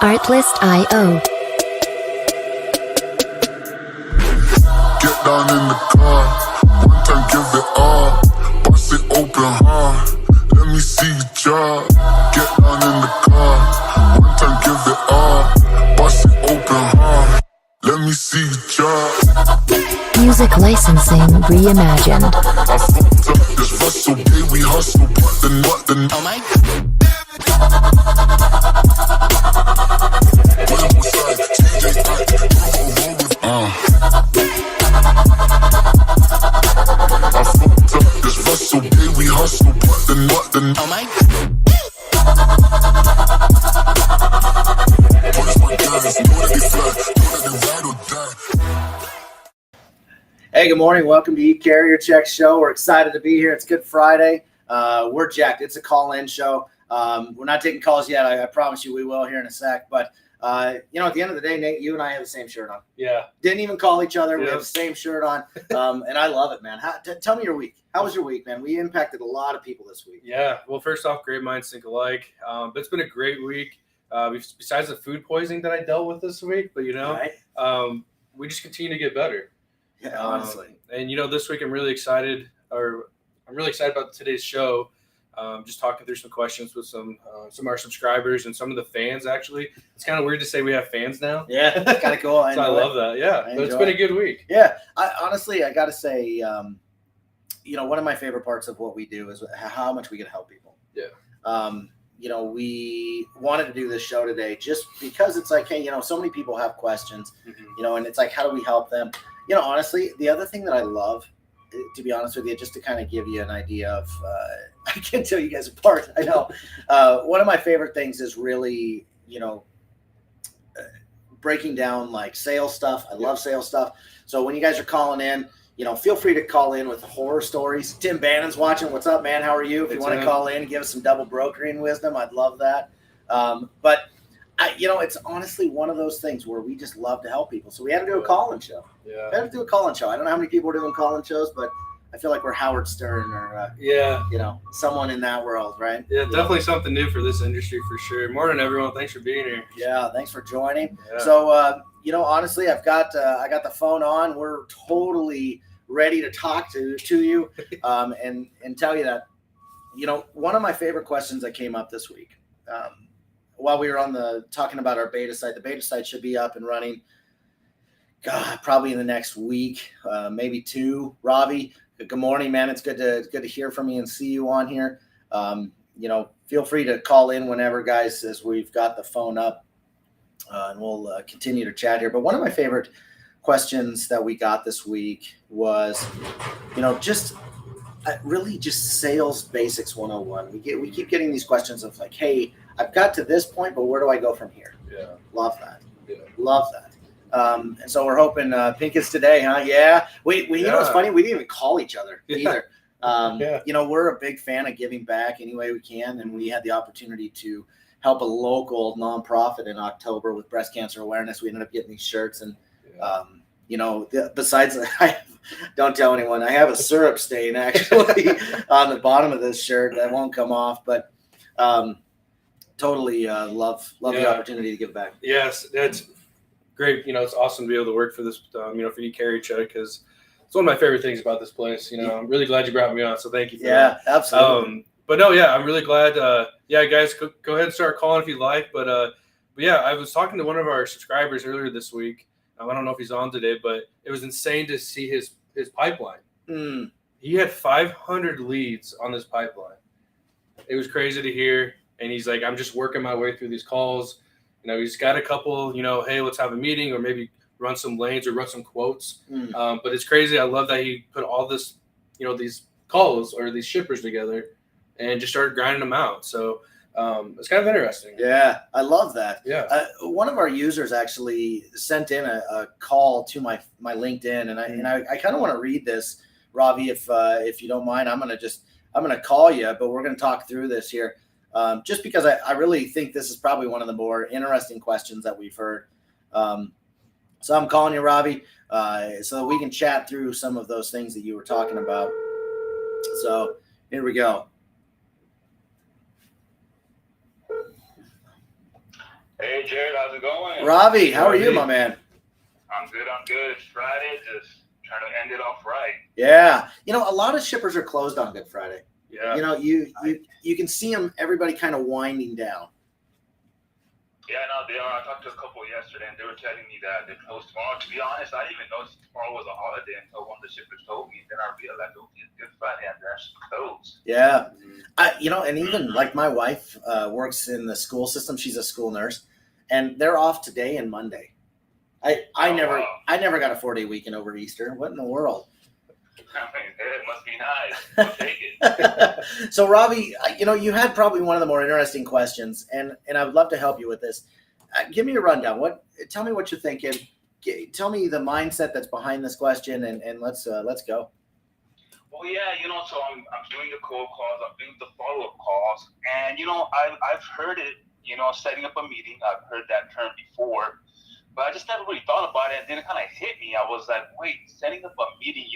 Artlist.io. Get down in the car, one time give it all, bust it open hard, let me see you drop. Get down in the car, one time give it all, bust it open hard, let me see you drop. Music licensing reimagined. I fucked up this hustle, okay, we hustle, but the oh my I fucked up this hustle, okay, we hustle, but the oh my my guys, know that they fly, know that they ride or die. Hey, good morning. Welcome to Ecarriercheck show. We're excited to be here. It's Good Friday. We're jacked. It's a call-in show. We're not taking calls yet. I promise you we will here in a sec. But, at the end of the day, Nate, you and I have the same shirt on. Yeah. Didn't even call each other. Yep. We have the same shirt on. And I love it, man. Tell me your week. How was your week, man? We impacted a lot of people this week. Yeah. Well, first off, great minds think alike. But it's been a great week. Besides the food poisoning that I dealt with this week, but, Right? we just continue to get better. Yeah, honestly. And this week I'm really excited about today's show. Just talking through some questions with some of our subscribers and some of the fans. Actually, it's kind of weird to say we have fans now. Yeah, kind of cool. I love that. Yeah, but it's been a good week. Yeah, I got to say, one of my favorite parts of what we do is how much we can help people. Yeah. We wanted to do this show today just because it's like, hey, so many people have questions, and it's like, how do we help them? Honestly, the other thing that I love, to be honest with you, just to kind of give you an idea of, I can't tell you guys apart. I know. One of my favorite things is really, breaking down like sales stuff. I love sales stuff. So when you guys are calling in, feel free to call in with horror stories. Tim Bannon's watching. What's up, man? How are you? If you want to call in, give us some double brokering wisdom, I'd love that. But it's honestly one of those things where we just love to help people. So we had to do a call-in show. Yeah. We had to do a call-in show. I don't know how many people are doing call-in shows, but I feel like we're Howard Stern or, someone in that world, right? Yeah, definitely something new for this industry for sure. Morning, everyone. Thanks for being here. Yeah, thanks for joining. Yeah. So, honestly, I got the phone on. We're totally ready to talk to you and tell you that, one of my favorite questions that came up this week, while we were talking about our beta site. The beta site should be up and running, probably in the next week, maybe two. Ravi, good morning, man. It's good to hear from you and see you on here. Feel free to call in whenever, guys, as we've got the phone up, and we'll continue to chat here. But one of my favorite questions that we got this week was, really just sales basics 101. We keep getting these questions of like, hey, I've got to this point, but where do I go from here? Yeah. Love that. Yeah. Love that. And so we're hoping Pink is today, huh? Yeah. You know what's funny? We didn't even call each other either. We're a big fan of giving back any way we can, and we had the opportunity to help a local nonprofit in October with breast cancer awareness. We ended up getting these shirts, and besides, don't tell anyone, I have a syrup stain actually on the bottom of this shirt that won't come off, but totally love the opportunity to give back. Yes, that's great. It's awesome to be able to work for this, for Ecarriercheck, because it's one of my favorite things about this place. I'm really glad you brought me on, so thank you for that. Yeah, absolutely. But no, I'm really glad. Guys, go ahead and start calling if you like. But I was talking to one of our subscribers earlier this week. I don't know if he's on today, but it was insane to see his pipeline. He had 500 leads on this pipeline. It was crazy to hear. And he's like, I'm just working my way through these calls. He's got a couple, hey, let's have a meeting or maybe run some lanes or run some quotes. But it's crazy. I love that he put all this, these calls or these shippers together and just started grinding them out. So it's kind of interesting. Yeah, I love that. Yeah. One of our users actually sent in a call to my LinkedIn, and I kind of want to read this, Ravi, if you don't mind. I'm gonna call you, but we're gonna talk through this here, just because I really think this is probably one of the more interesting questions that we've heard. So I'm calling you, Ravi, so that we can chat through some of those things that you were talking about. So here we go. Hey Jared, how's it going? Robbie, how are you, Robbie. my man? I'm good. It's Friday. Just trying to end it off right. Yeah. You know, a lot of shippers are closed on Good Friday. Yeah. You know, you can see them, everybody kind of winding down. Yeah, no, they are. I talked to a couple yesterday, and they were telling me that they're closed tomorrow. To be honest, I didn't even know tomorrow was a holiday until one of the shippers told me. Then I realized, okay, it's Good Friday, and they're actually closed. Yeah. And even like my wife works in the school system. She's a school nurse, and they're off today and Monday. I never got a 4-day weekend over Easter. What in the world? It must be nice. I'll take it. So Robbie, you had probably one of the more interesting questions, and I would love to help you with this. Give me a rundown. Tell me what you're thinking. Tell me the mindset that's behind this question, and let's go. Well, yeah, so I'm doing the cold calls, I'm doing the follow-up calls, and I've heard it, setting up a meeting. I've heard that term before, but I just never really thought about it. And then it kind of hit me. I was like, wait, setting up a meeting,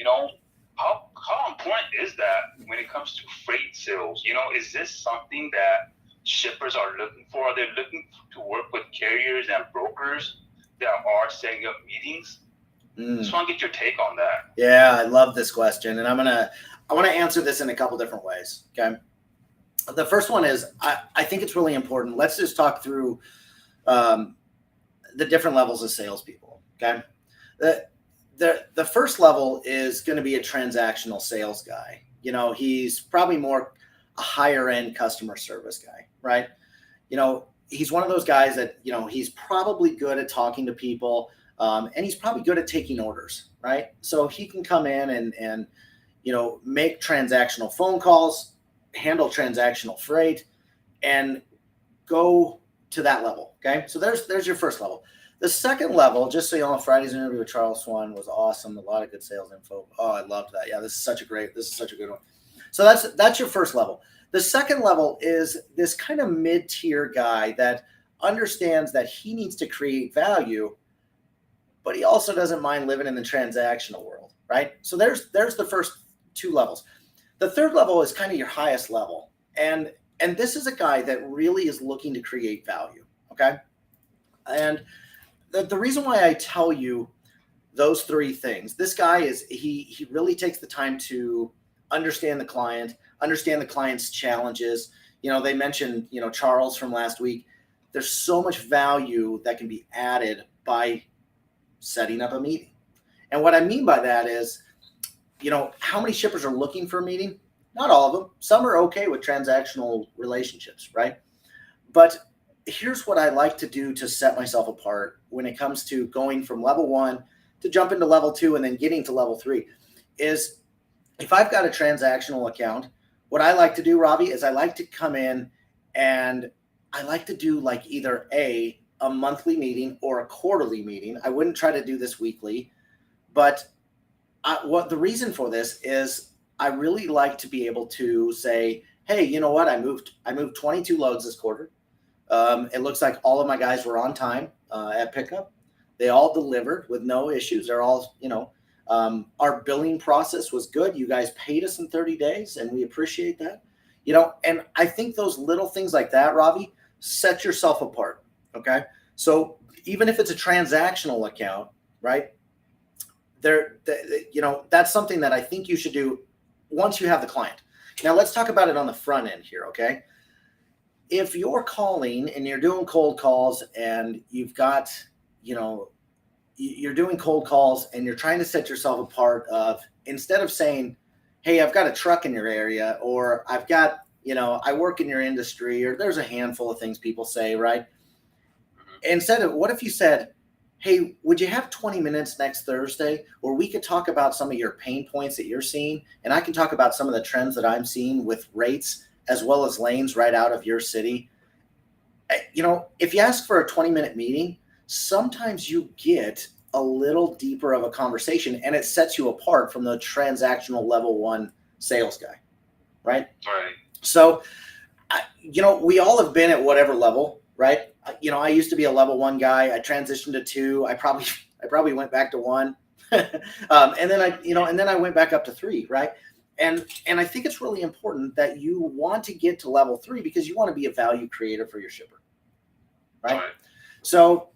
how important is that when it comes to freight sales? Is this something that shippers are looking for? Are they looking to work with carriers and brokers that are setting up meetings? Just want to get your take on that. Yeah, I love this question, and I want to answer this in a couple different ways. Okay, the first one is I think it's really important. Let's just talk through the different levels of salespeople. Okay, the first level is going to be a transactional sales guy. He's probably more a higher end customer service guy, right? He's one of those guys that he's probably good at talking to people. And he's probably good at taking orders, right? So he can come in and make transactional phone calls, handle transactional freight, and go to that level. Okay, so there's your first level. The second level, just so you know, Friday's interview with Charles Swan was awesome. A lot of good sales info. Oh, I loved that. Yeah, this is such a good one. So that's your first level. The second level is this kind of mid-tier guy that understands that he needs to create value, but he also doesn't mind living in the transactional world, right? So there's the first two levels. The third level is kind of your highest level. And this is a guy that really is looking to create value, okay? And the reason why I tell you those three things, this guy he really takes the time to understand the client's challenges. They mentioned, Charles from last week. There's so much value that can be added by setting up a meeting. And what I mean by that is, how many shippers are looking for a meeting? Not all of them. Some are okay with transactional relationships, right? But here's what I like to do to set myself apart when it comes to going from level 1 to jump into level 2 and then getting to level 3 is if I've got a transactional account, what I like to do, Robbie, is I like to come in and I like to do like either a monthly meeting or a quarterly meeting. I wouldn't try to do this weekly, but what the reason for this is I really like to be able to say, hey, you know what? I moved 22 loads this quarter. It looks like all of my guys were on time at pickup. They all delivered with no issues. They're all, our billing process was good. You guys paid us in 30 days and we appreciate that. And I think those little things like that, Robbie, set yourself apart. Okay. So even if it's a transactional account, right? That's something that I think you should do once you have the client. Now let's talk about it on the front end here. Okay. If you're calling and you're doing cold calls and you've got, you're doing cold calls and you're trying to set yourself apart of, instead of saying, hey, I've got a truck in your area, or I've got, I work in your industry, or there's a handful of things people say, right? Instead of, what if you said, hey, would you have 20 minutes next Thursday where we could talk about some of your pain points that you're seeing, and I can talk about some of the trends that I'm seeing with rates as well as lanes right out of your city. If you ask for a 20-minute meeting, sometimes you get a little deeper of a conversation and it sets you apart from the transactional level 1 sales guy, right? Right. So, we all have been at whatever level, right? I used to be a level 1 guy. I transitioned to 2. I probably went back to 1. And then I went back up to 3, right? And I think it's really important that you want to get to level 3 because you want to be a value creator for your shipper, right? So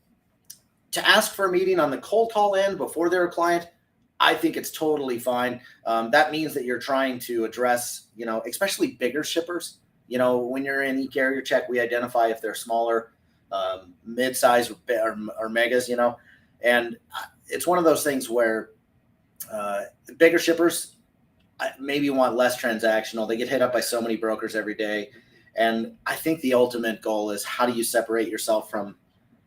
to ask for a meeting on the cold call end before they're a client, I think it's totally fine. That means that you're trying to address, especially bigger shippers. When you're in Ecarriercheck, we identify if they're smaller, mid-size or megas, and it's one of those things where bigger shippers maybe want less transactional. They get hit up by so many brokers every day. And I think the ultimate goal is, how do you separate yourself from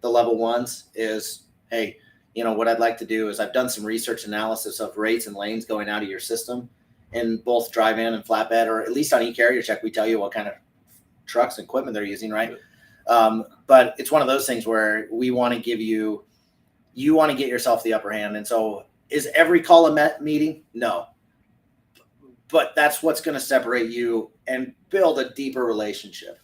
the level ones? Is, hey, what I'd like to do is, I've done some research analysis of rates and lanes going out of your system in both drive-in and flatbed, or at least on Ecarriercheck, we tell you what kind of trucks and equipment they're using, right? But it's one of those things where we want to give you want to get yourself the upper hand. And so, is every call a meeting? No. But that's what's going to separate you and build a deeper relationship.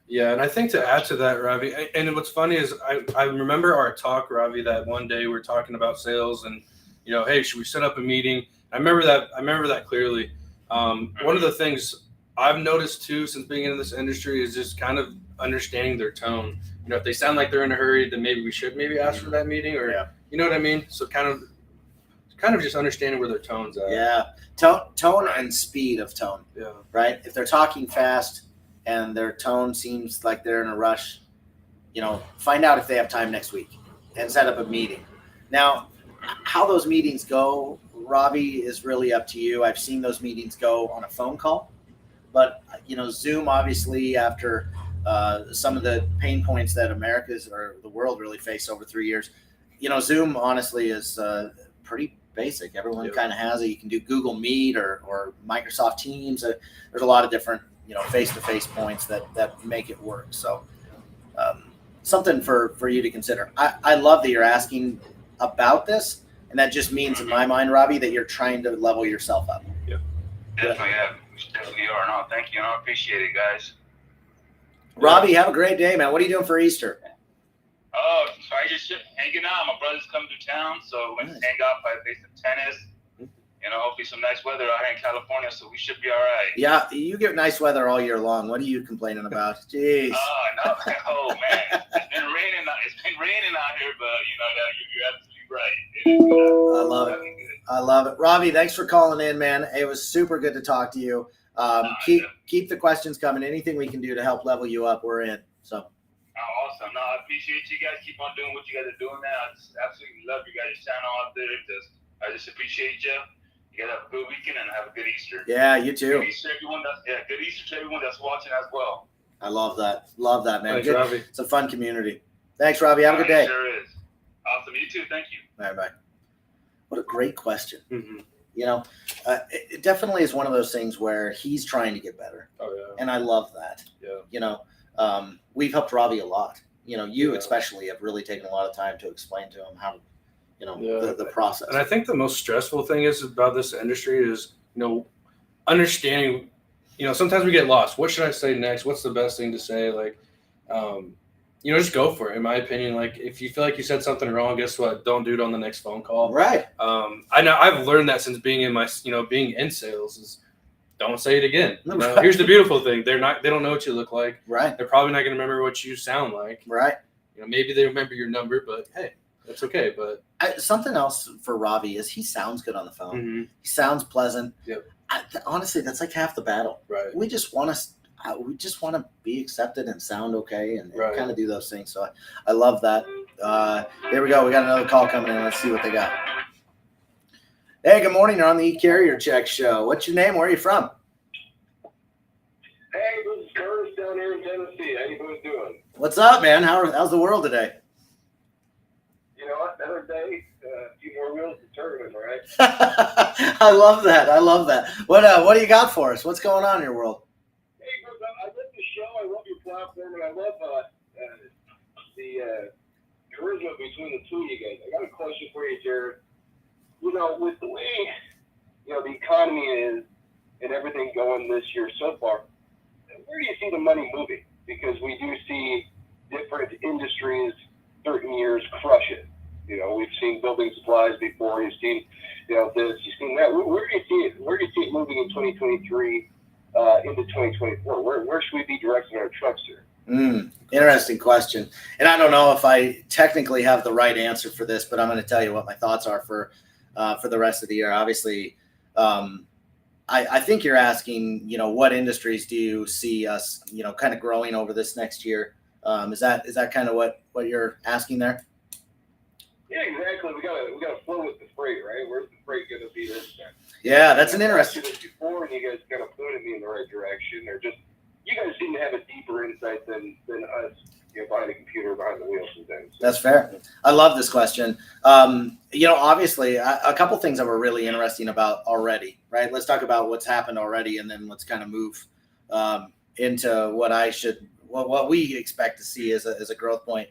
Yeah, and I think to add to that, Ravi, and what's funny is I remember our talk, Ravi, that one day we were talking about sales and, hey, should we set up a meeting? I remember that clearly. One of the things I've noticed too since being in this industry is just kind of understanding their tone. If they sound like they're in a hurry, then maybe we should ask for that meeting, or you know what I mean? So kind of just understanding where their tone's at. Yeah. Tone and speed of tone. Yeah. Right? If they're talking fast and their tone seems like they're in a rush, find out if they have time next week and set up a meeting. Now, how those meetings go, Ravi, is really up to you. I've seen those meetings go on a phone call, but Zoom, obviously, after some of the pain points that America's or the world really faced over 3 years, Zoom honestly is pretty basic. Everyone kind of has it. You can do Google Meet or Microsoft Teams. There's a lot of different face-to-face points that make it work. So something for you to consider. I love that you're asking about this, and that just means in my mind, Robbie, that you're trying to level yourself up. Yeah. Definitely are. No, thank you. I appreciate it, guys. Robbie, have a great day, man. What are you doing for Easter? Oh, so I just hanging out. My brother's coming to town, so we went to hang out, play some tennis. Hopefully some nice weather out here in California, so we should be all right. Yeah, you get nice weather all year long. What are you complaining about? Jeez. Oh man, it's been raining. It's been raining out here, but you're absolutely right. I love it. I love it. Robbie, thanks for calling in, man. It was super good to talk to you. Keep the questions coming. Anything we can do to help level you up, we're in. So. Awesome. No, I appreciate you guys. Keep on doing what you guys are doing now. I just absolutely love you guys' channel out there. I just appreciate you. You guys have a good weekend and have a good Easter. Yeah, you too. Good Easter, everyone. Good Easter to everyone that's watching as well. I love that. Love that, man. Thanks, Good. Robbie. It's a fun community. Thanks, Robbie. Have a good day. It sure is. Awesome. You too. Thank you. Bye. What a great question. Mm-hmm. It definitely is one of those things where he's trying to get better. Oh yeah. And I love that. Yeah. We've helped Robbie a lot. You especially have really taken a lot of time to explain to him how, the process. And I think the most stressful thing is about this industry is, understanding, sometimes we get lost. What should I say next? What's the best thing to say? Like, just go for it. In my opinion, like if you feel like you said something wrong, guess what? Don't do it on the next phone call. Right. I know I've learned that since being in being in sales is don't say it again. Right. Here's the beautiful thing. They don't know what you look like. Right. They're probably not going to remember what you sound like. Right. Maybe they remember your number, but hey, that's okay. But something else for Robbie is he sounds good on the phone. Mm-hmm. He sounds pleasant. Yep. Honestly, that's like half the battle. Right. We just want to be accepted and sound okay and kind of do those things. So I love that. There we go. We got another call coming in. Let's see what they got. Hey, good morning. You're on the Ecarriercheck show. What's your name? Where are you from? Hey, this is Curtis down here in Tennessee. How you boys doing? What's up, man? How's the world today? You know what? Another day, a few more wheels to turn with, right? I love that. What do you got for us? What's going on in your world? Hey, Bruce, I love the show. I love your platform, and I love the charisma between the two of you guys. I got a question for you, Jared. With the way the economy is and everything going this year so far, where do you see the money moving? Because we do see different industries certain years crush it. We've seen building supplies before. You've seen, this. You've seen that. Where do you see it? Where do you see it moving in 2023 into 2024? Where should we be directing our trucks here? Interesting question. And I don't know if I technically have the right answer for this, but I'm going to tell you what my thoughts are for the rest of the year. Obviously, I think you're asking, what industries do you see us, kind of growing over this next year? Is that kind of what you're asking there? Yeah, exactly. We gotta flow with the freight, right? Where's the freight gonna be this time? Yeah, that's an interesting. I asked you this before, and you guys kind of pointed me in the right direction, or just you guys seem to have a deeper insight than us, behind the computer, behind the wheel sometimes. That's fair. I love this question. Obviously, a couple things that were really interesting about already, right? Let's talk about what's happened already, and then let's kind of move into what we expect to see as a growth point.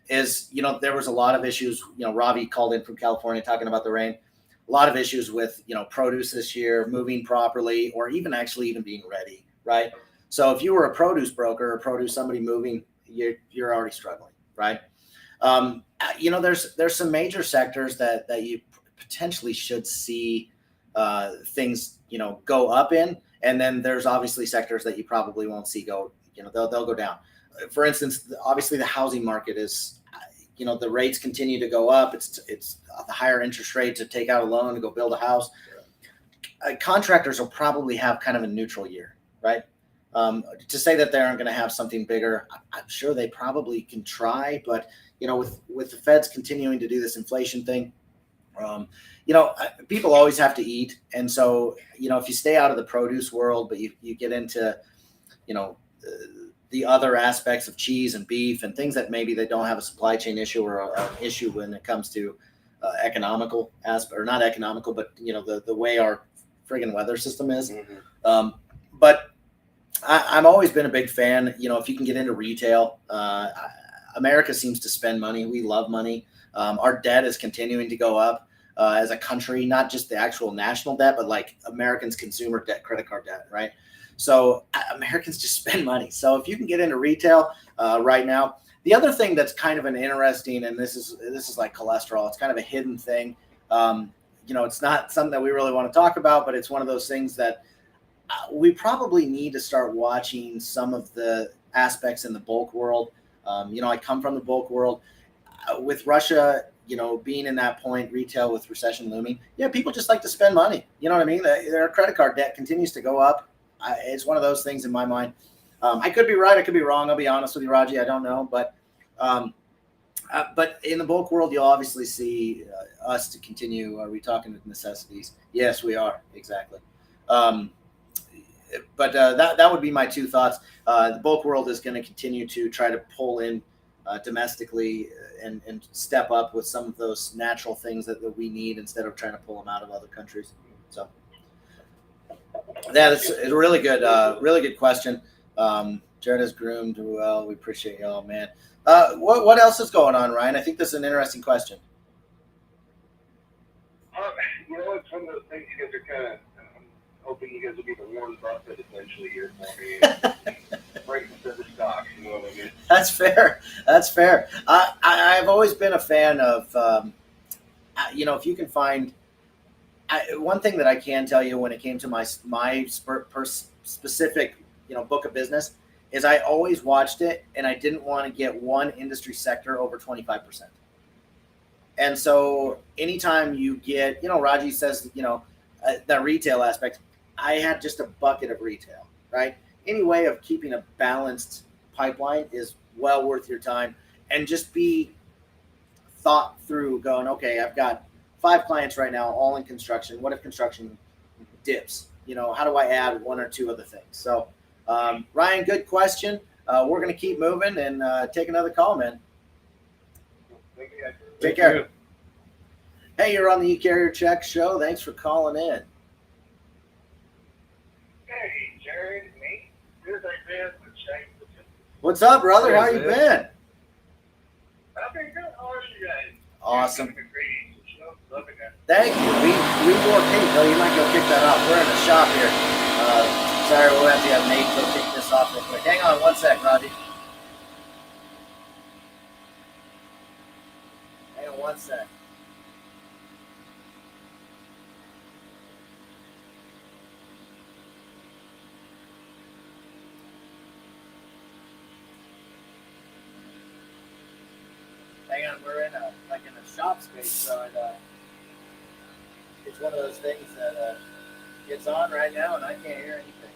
Is there was a lot of issues. Ravi called in from California talking about the rain. A lot of issues with produce this year, moving properly, or even being ready, right? So if you were a produce broker or somebody moving, you're already struggling, right? There's some major sectors that you potentially should see things go up in, and then there's obviously sectors that you probably won't see go. They'll go down. For instance, obviously the housing market is, the rates continue to go up. It's the higher interest rate to take out a loan to go build a house. Contractors will probably have kind of a neutral year, right? To say that they aren't going to have something bigger, I'm sure they probably can try, but with the Feds continuing to do this inflation thing, people always have to eat, and so if you stay out of the produce world, but you get into the other aspects of cheese and beef and things that maybe they don't have a supply chain issue or an issue when it comes to economical aspect, or not economical, but the way our friggin' weather system is. But I've always been a big fan. If you can get into retail, America seems to spend money. We love money. Our debt is continuing to go up as a country, not just the actual national debt, but like Americans' consumer debt, credit card debt, right? So Americans just spend money. So if you can get into retail right now, the other thing that's kind of an interesting, and this is like cholesterol, it's kind of a hidden thing. It's not something that we really want to talk about, but it's one of those things that we probably need to start watching some of the aspects in the bulk world. I come from the bulk world. With Russia, being in that point, retail with recession looming, people just like to spend money. You know what I mean? Their credit card debt continues to go up. It's one of those things in my mind. I could be right. I could be wrong. I'll be honest with you, Raji. I don't know. But in the bulk world, you'll obviously see us to continue. Are we talking to necessities? Yes, we are. Exactly. But that would be my two thoughts. The bulk world is going to continue to try to pull in domestically and step up with some of those natural things that we need instead of trying to pull them out of other countries. So. Yeah, it's a really good question. Jared has groomed well. We appreciate y'all, man. What else is going on, Ryan? I think this is an interesting question. It's one of those things you guys are kind of hoping you guys will be the Warren Buffett essentially here for me. Right into the stocks, you know what I mean? That's fair. I've always been a fan of, if you can find. One thing that I can tell you when it came to my specific, book of business is I always watched it, and I didn't want to get one industry sector over 25%. And so anytime you get, Raji says, that retail aspect, I had just a bucket of retail, right? Any way of keeping a balanced pipeline is well worth your time, and just be thought through going, okay, I've got 5 clients right now, all in construction. What if construction dips? How do I add 1 or 2 other things? So, Ryan, good question. We're going to keep moving and take another call, man. Take care. Hey, you're on the Ecarriercheck show. Thanks for calling in. Hey, Jared, me. Good idea. What's up, brother? How you been? I've been good. How are you guys? Awesome. Thank you. We wore pink, though. You might go kick that off. We're in the shop here. Sorry, we'll have to have Nate go kick this off real quick. Hang on 1 sec, Raji. Hang on 1 sec. Hang on, we're in a shop space, so it's one of those things that it's on right now, and I can't hear anything.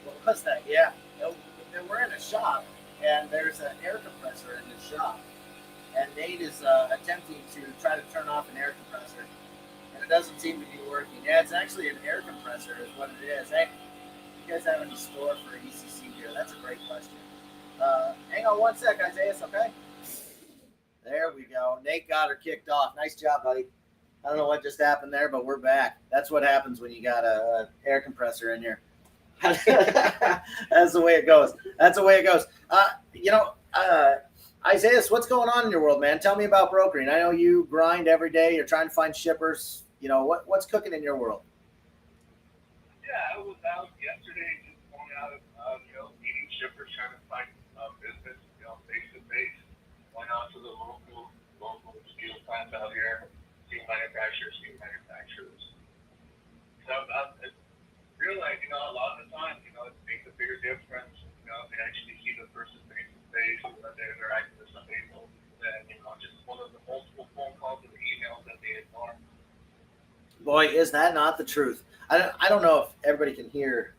What was that? Yeah, we're in a shop, and there's an air compressor in the shop, and Nate is attempting to try to turn off an air compressor, and it doesn't seem to be working. Yeah, it's actually an air compressor is what it is. Hey, you guys have any store for ECC here? That's a great question. Hang on one sec, Isaiah, okay? There we go. Nate got her kicked off. Nice job, buddy. I don't know what just happened there, but we're back. That's what happens when you got a air compressor in here. That's the way it goes. That's the way it goes. Isaiah, what's going on in your world, man? Tell me about brokering. I know you grind every day. You're trying to find shippers. You know, what's cooking in your world? Yeah, I was out yesterday just going out, meeting shippers, trying to find business, face to face. Went out to the local steel plants out here, steel manufacturers. So I realized, a lot of the time, it makes a bigger difference. They actually see the person face to face, that they're interacting with somebody else than, just one of the multiple phone calls or emails that they ignore. Boy, is that not the truth? I don't know if everybody can hear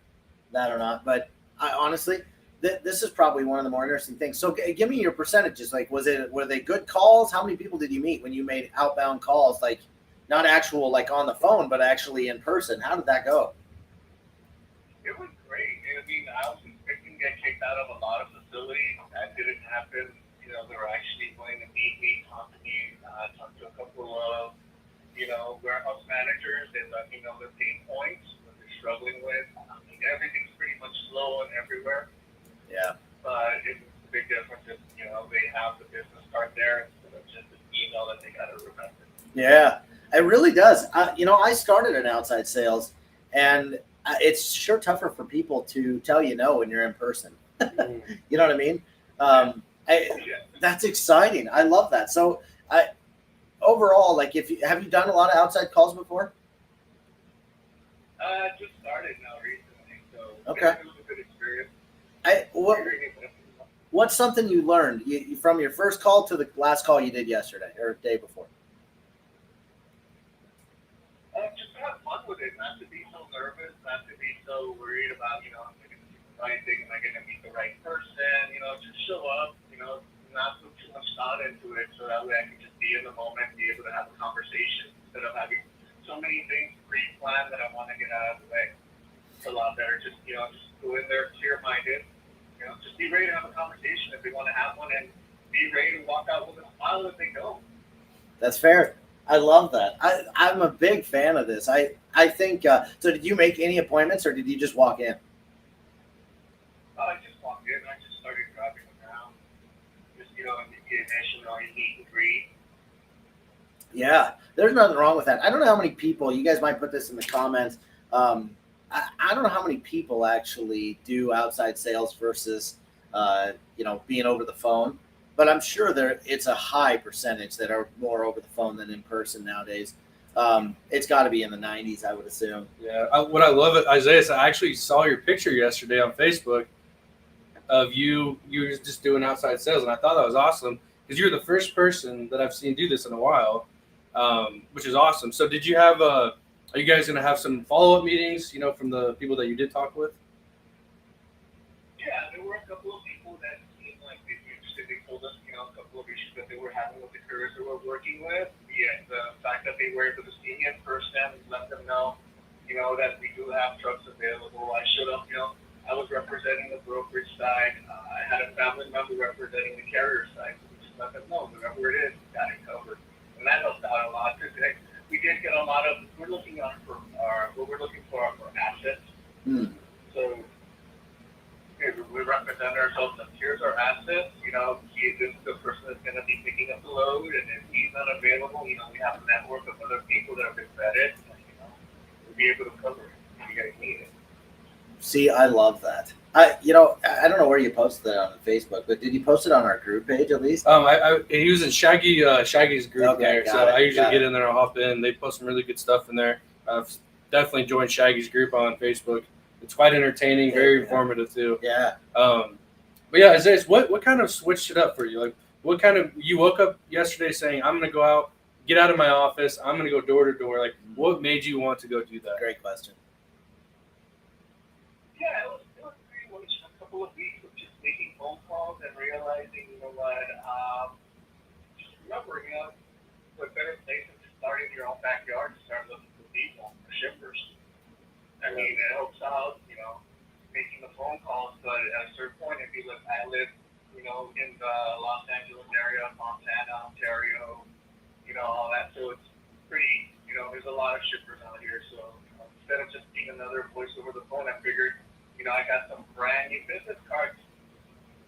that or not, but honestly, this is probably one of the more interesting things. So give me your percentages. Like, were they good calls? How many people did you meet when you made outbound calls? Like, not actual, like on the phone, but actually in person. How did that go? It was great. I mean, I was expecting to get kicked out of a lot of facilities. That didn't happen. They were actually going to meet me, talk to me, talk to a couple of, warehouse managers. They let me know their pain points, what they're struggling with. I mean, everything's pretty much slow and everywhere. Yeah. But it's a big difference if, they have the business card there instead of just an email that they got to remember. Yeah. It really does. I started in outside sales, and it's sure tougher for people to tell you no when you're in person. You know what I mean? That's exciting. I love that. So, overall, like, have you done a lot of outside calls before? Just started now recently, so okay. It was a good experience. What's something you learned from your first call to the last call you did yesterday or day before? Just have fun with it, not to be so nervous, not to be so worried about, am I going to do the right thing, am I going to meet the right person, just show up, not put too much thought into it, so that way I can just be in the moment, be able to have a conversation instead of having so many things pre-planned that I want to get out of the way. It's a lot better just go in there clear-minded, just be ready to have a conversation if they want to have one, and be ready to walk out with a smile if they don't. That's fair. I love that. I'm a big fan of this. I think, so did you make any appointments or did you just walk in? I just walked in. I just started driving around. Just, the initial, meet and greet. Yeah, there's nothing wrong with that. I don't know how many people, you guys might put this in the comments. I don't know how many people actually do outside sales versus, being over the phone. But I'm sure it's a high percentage that are more over the phone than in person nowadays. It's got to be in the 90s, I would assume. Yeah, what I love it, Isaiah, is I actually saw your picture yesterday on Facebook of you were just doing outside sales, and I thought that was awesome because you're the first person that I've seen do this in a while, which is awesome. So did you have are you guys going to have some follow-up meetings, from the people that you did talk with? Yeah, there were a couple of people that seemed like they'd be interested. They told us, a couple of issues that they were having with the couriers they were working with. The fact that they were able to see me in person, let them know, that we do have trucks available. I showed up, I was representing the brokerage side. I had a family member representing the carrier side. So we just let them know, whatever it is, we got it covered. And that helped out a lot because we did get a lot of, we're looking for assets. So we represent ourselves as here's our assets, this is the person that's going to be picking up the load, and if he's not available, we have a network of other people that have been vetted, and, we'll be able to cover it if you guys need it. See, I love that. I don't know where you posted it on Facebook, but did you post it on our group page at least? He was in Shaggy's group Okay, there, so I usually get in there and hop in. They post some really good stuff in there. I've definitely joined Shaggy's group on Facebook It's quite entertaining, very Yeah. informative too. Yeah. But yeah, Isaiah, what kind of switched it up for you? Like, what kind of you woke up yesterday saying, "I'm gonna go out, get out of my office, I'm gonna go door to door." Like, what made you want to go do that? Great question. Yeah, it was pretty much a couple of weeks of just making phone calls and realizing, you know what, just remembering, what better place than to start in your own backyard to start looking for people, for shippers. I mean, it helps out, making the phone calls, but at a certain point, if you look, I live, in the Los Angeles area, Montana, Ontario, all that, so it's pretty, there's a lot of shippers out here, so instead of just being another voice over the phone, I figured, I got some brand new business cards.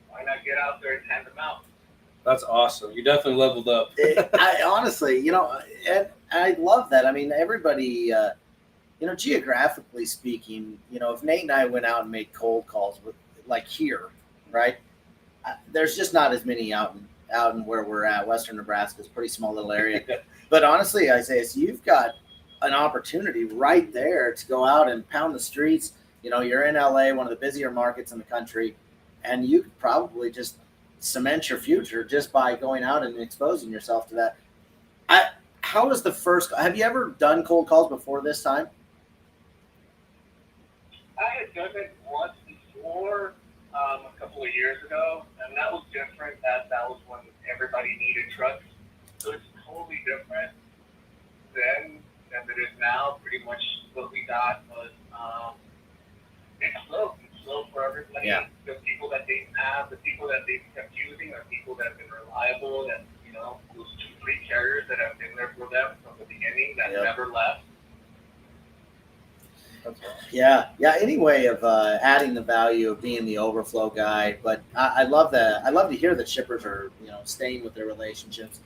Why not get out there and hand them out? That's awesome. You definitely leveled up. I honestly, and I love that. I mean, everybody, geographically speaking, if Nate and I went out and made cold calls with like here, right? There's just not as many out in where we're at. Western Nebraska is a pretty small little area. But honestly, Isaiah, so you've got an opportunity right there to go out and pound the streets. You're in LA, one of the busier markets in the country, and you could probably just cement your future just by going out and exposing yourself to that. How was the first? Have you ever done cold calls before this time? I had done it once before, a couple of years ago, and that was different. That was when everybody needed trucks, so it's totally different then than it is now. Pretty much what we got was it's slow. It's slow for everybody. Yeah. The people that they have, the people that they've kept using, are people that have been reliable. That those 2-3 carriers that have been there for them from the beginning that never left. Yeah. Any way of adding the value of being the overflow guy, but I love that. I love to hear that shippers are staying with their relationships.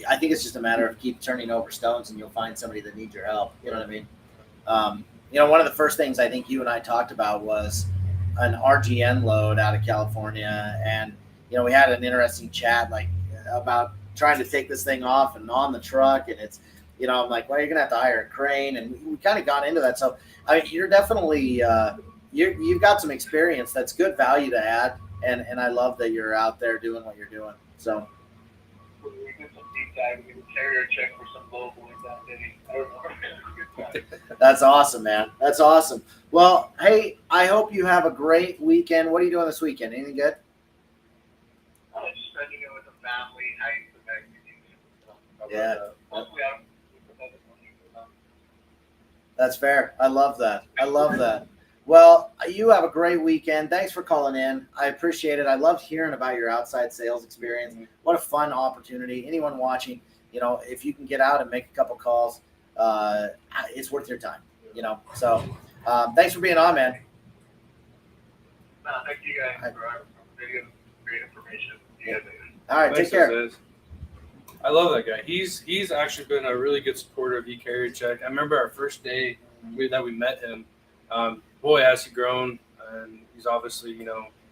I think it's just a matter of keep turning over stones, and you'll find somebody that needs your help. You know what I mean? One of the first things I think you and I talked about was an RGN load out of California, and we had an interesting chat like about trying to take this thing off and on the truck, and it's I'm like, well, you're gonna have to hire a crane, and we kind of got into that. So I mean, you're definitely you've got some experience that's good value to add, and I love that you're out there doing what you're doing. So We did some deep diving in Ecarriercheck for some local in that day. I don't know. that's awesome, man. That's awesome. Well, hey, I hope you have a great weekend. What are you doing this weekend? Anything good? I'm just spending it with the family, hiding the magazines. Yeah. Hopefully, I'm That's fair. I love that. Well, you have a great weekend. Thanks for calling in. I appreciate it. I loved hearing about your outside sales experience. What a fun opportunity. Anyone watching, if you can get out and make a couple calls, it's worth your time, So thanks for being on, man. No, thank you guys for giving great information. You guys All right, Thanks, take care. Isaiah. I love that guy. He's actually been a really good supporter of Ecarriercheck. I remember our first day that we met him. Boy, has he grown, and he's obviously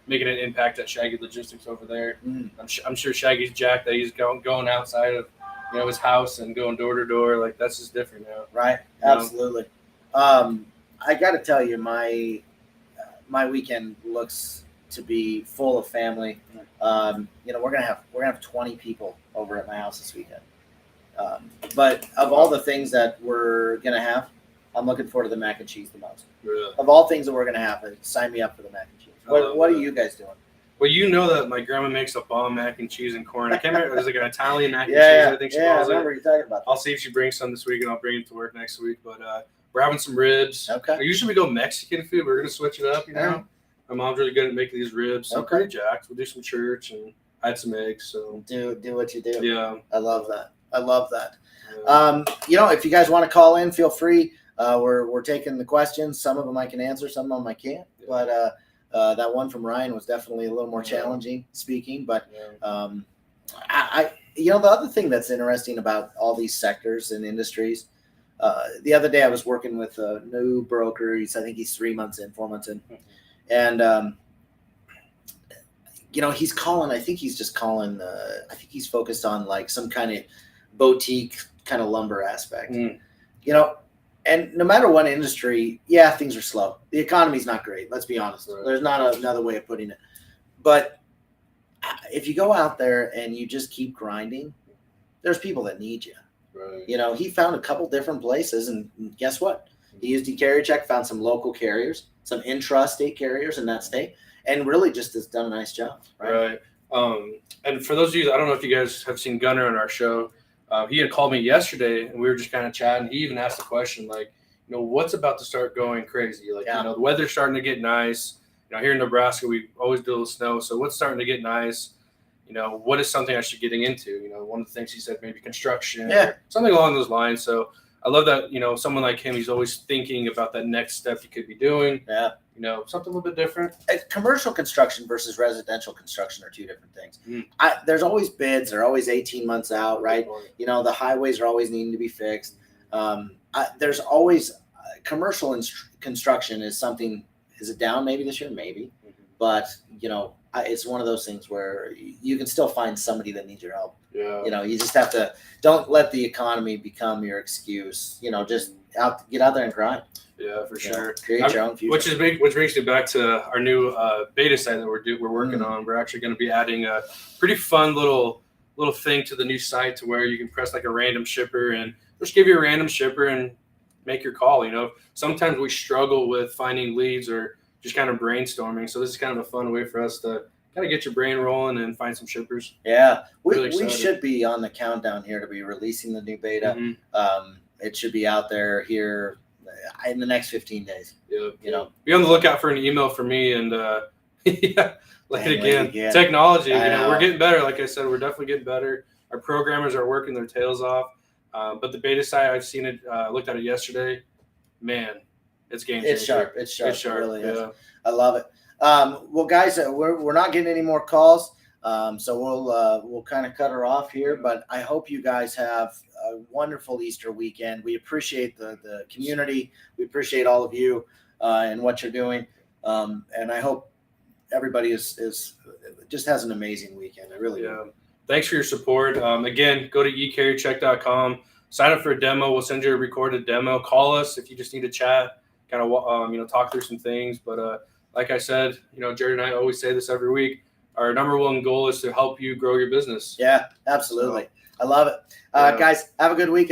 making an impact at Shaggy Logistics over there. I'm sure Shaggy's jacked that he's going outside of his house and going door to door. Like, that's just different now. Right. Absolutely. I got to tell you, my weekend looks to be full of family. We're gonna have 20 people over at my house this weekend. But of all the things that we're gonna have, I'm looking forward to the mac and cheese the most. Really? Of all things that we're gonna have, sign me up for the mac and cheese. What are you guys doing? Well, that my grandma makes a bomb mac and cheese and corn. I can't remember. It was like an Italian mac and Yeah, cheese. I think she I calls it. remember you talking about that. I'll see if she brings some this week, and I'll bring it to work next week. But we're having some ribs. Okay. Usually we go Mexican food. We're gonna switch it up. Yeah. My mom's really good at making these ribs. So Okay. pretty jacked. We'll do some church and add some eggs. So Do what you do. yeah. I love that. If you guys want to call in, feel free. We're taking the questions. Some of them I can answer, some of them I can't. But that one from Ryan was definitely a little more challenging speaking. But the other thing that's interesting about all these sectors and industries, the other day I was working with a new broker. I think he's 4 months in. And, he's calling, I think he's focused on like some kind of boutique kind of lumber aspect. And no matter what industry, yeah, things are slow. The economy's not great. Let's be honest. Right. There's not another way of putting it. But if you go out there and you just keep grinding, there's people that need you. Right. You know, he found a couple different places, and guess what? He used Ecarriercheck, found some local carriers, some intrastate carriers in that state, and really just has done a nice job. Right. And for those of you, I don't know if you guys have seen Gunner on our show. He had called me yesterday, and we were just kind of chatting. He even asked the question, like, you know, what's about to start going crazy? Like, you know, the weather's starting to get nice. You know, here in Nebraska, we always deal with snow. So what's starting to get nice? You know, what is something I should get into? You know, one of the things he said, maybe construction or something along those lines. So I love that, you know, someone like him, he's always thinking about that next step he could be doing. Yeah. You know, something a little bit different. Commercial construction versus residential construction are two different things. There's always bids. They're always 18 months out, right? You know, the highways are always needing to be fixed. There's always commercial construction is something. Is it down maybe this year? Maybe. But, you know, it's one of those things where you can still find somebody that needs your help. Yeah. You know, you just have to, don't let the economy become your excuse. You know, just get out there and grind. Yeah, for sure. Create your own future. Which brings me back to our new beta site that we're working on. We're actually going to be adding a pretty fun little thing to the new site to where you can press like a random shipper and just give you a random shipper and make your call. You know, sometimes we struggle with finding leads or just kind of brainstorming. So this is kind of a fun way for us to kind of get your brain rolling and find some shippers. Yeah, we Really should be on the countdown here to be releasing the new beta. It should be out there here in the next 15 days. Yeah, you know, be on the lookout for an email from me and again, technology. You know, we're getting better. Like I said, we're definitely getting better. Our programmers are working their tails off. But the beta site, I've seen it, looked at it yesterday. Man, it's game changer. It's sharp. It's sharp. It's sharp. It really is. Yeah. I love it. Well, guys, we're not getting any more calls, so we'll kind of cut her off here. But I hope you guys have a wonderful Easter weekend. We appreciate the community. We appreciate all of you and what you're doing. And I hope everybody is just has an amazing weekend. I really do. Thanks for your support. Again, go to ecarriercheck.com. Sign up for a demo. We'll send you a recorded demo. Call us if you just need to chat, kind of talk through some things. But like I said, you know, Jared and I always say this every week. Our number one goal is to help you grow your business. Yeah, absolutely. I love it. Guys, have a good weekend.